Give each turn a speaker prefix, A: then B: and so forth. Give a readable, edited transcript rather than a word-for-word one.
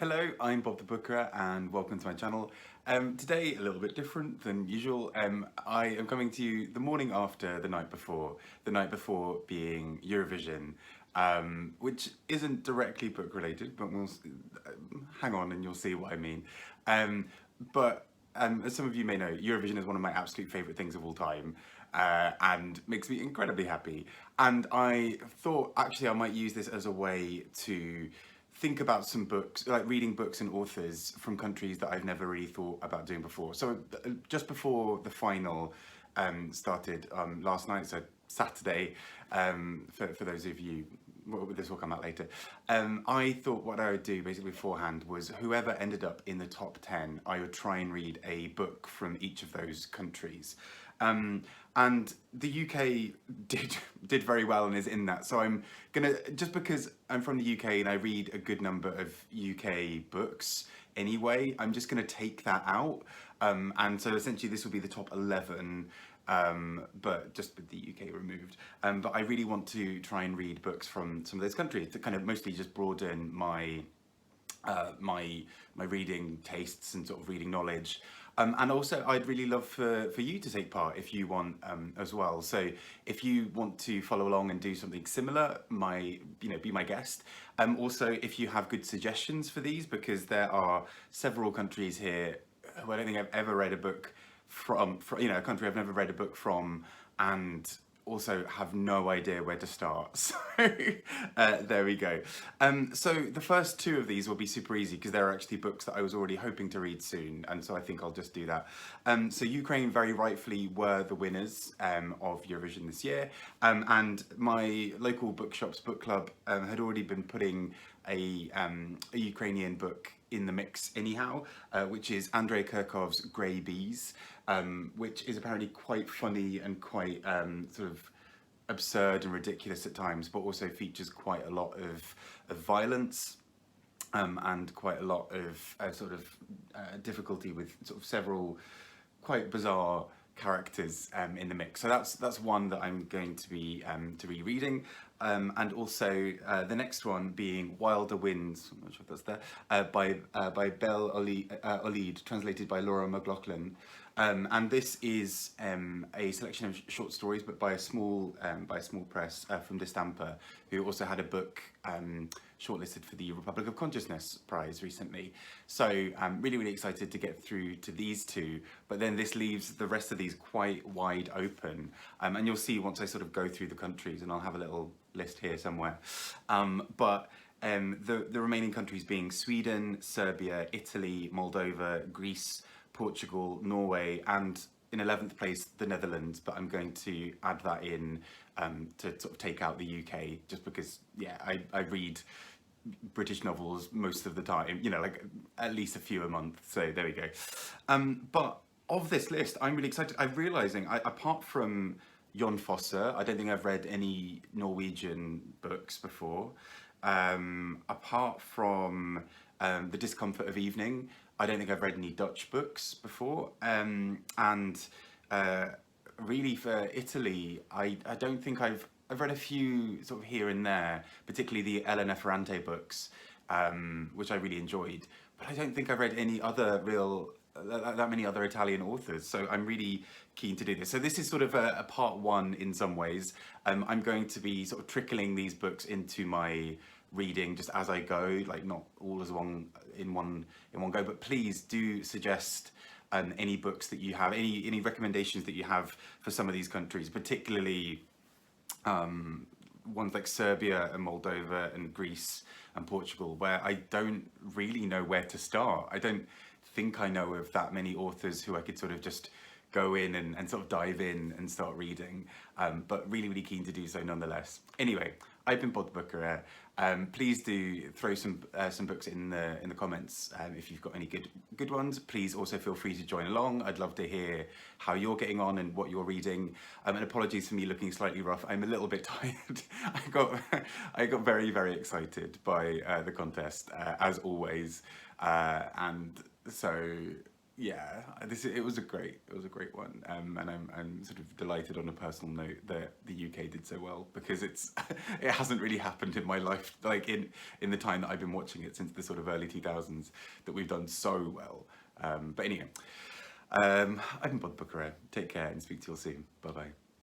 A: Hello, I'm Bob the Booker and welcome to my channel. Today, a little bit different than usual. I am coming to you the morning after the night before being Eurovision, which isn't directly book related, but hang on and you'll see what I mean. But as some of you may know, Eurovision is one of my absolute favourite things of all time. And makes me incredibly happy. And I thought actually I might use this as a way to think about some books, like reading books and authors from countries that I've never really thought about doing before. So just before the final started last night, so Saturday, for those of you, this will come out later, I thought what I would do basically beforehand was whoever ended up in the top 10, I would try and read a book from each of those countries. And the UK did very well and is in that. So I'm gonna, just because I'm from the UK and I read a good number of UK books anyway, I'm just gonna take that out. And so essentially this will be the top 11, but just with the UK removed. But I really want to try and read books from some of those countries to kind of mostly just broaden my my reading tastes and sort of reading knowledge. And also I'd really love for you to take part if you want as well. So if you want to follow along and do something similar, be my guest. Also if you have good suggestions for these, because there are several countries here who I don't think I've ever read a book from, a country I've never read a book from, and also have no idea where to start. So there we go. So the first two of these will be super easy because they're actually books that I was already hoping to read soon, and so I think I'll just do that. So Ukraine very rightfully were the winners of Eurovision this year, and my local bookshop's book club had already been putting a Ukrainian book in the mix anyhow, which is Andrey Kurkov's Grey Bees, which is apparently quite funny and quite sort of absurd and ridiculous at times, but also features quite a lot of violence and quite a lot of difficulty with sort of several quite bizarre characters in the mix. So that's one that I'm going to be rereading. And also the next one being Wilder Winds, I'm not sure if that's there, by Belle Olid, translated by Laura McGloughlin. And this is a selection of short stories, but by a small press from Distamper, who also had a book shortlisted for the Republic of Consciousness Prize recently. So I'm really excited to get through to these two, but then this leaves the rest of these quite wide open. And you'll see once I sort of go through the countries, and I'll have a little list here somewhere. But the remaining countries being Sweden, Serbia, Italy, Moldova, Greece, Portugal, Norway, and in 11th place, the Netherlands, but I'm going to add that in to sort of take out the UK, just because, yeah, I read British novels most of the time, like at least a few a month, so there we go. But of this list, I'm really excited. I'm realising, apart from Jon Fosse, I don't think I've read any Norwegian books before. Apart from The Discomfort of Evening, I don't think I've read any Dutch books before. And really for Italy, I don't think I've read a few sort of here and there, particularly the Elena Ferrante books, which I really enjoyed. But I don't think I've read any other that many other Italian authors, so I'm really keen to do this. So this is sort of a part one in some ways. I'm going to be sort of trickling these books into my reading just as I go, like not all as one in one go, but please do suggest any books that you have, any recommendations that you have for some of these countries, particularly ones like Serbia and Moldova and Greece and Portugal, where I don't really know where to start. I don't think I know of that many authors who I could sort of just go in and sort of dive in and start reading, but really keen to do so nonetheless. Anyway, I've been Bob the Booker. Please do throw some books in the comments if you've got any good ones. Please also feel free to join along. I'd love to hear how you're getting on and what you're reading. And apologies for me looking slightly rough. I'm a little bit tired. I got very excited by the contest as always, and so Yeah, it was a great one, and I'm sort of delighted on a personal note that the UK did so well, because it's it hasn't really happened in my life, like in the time that I've been watching it since the sort of early 2000s, that we've done so well. But anyway, I've been Bob Booker. Take care and speak to you all soon. Bye bye.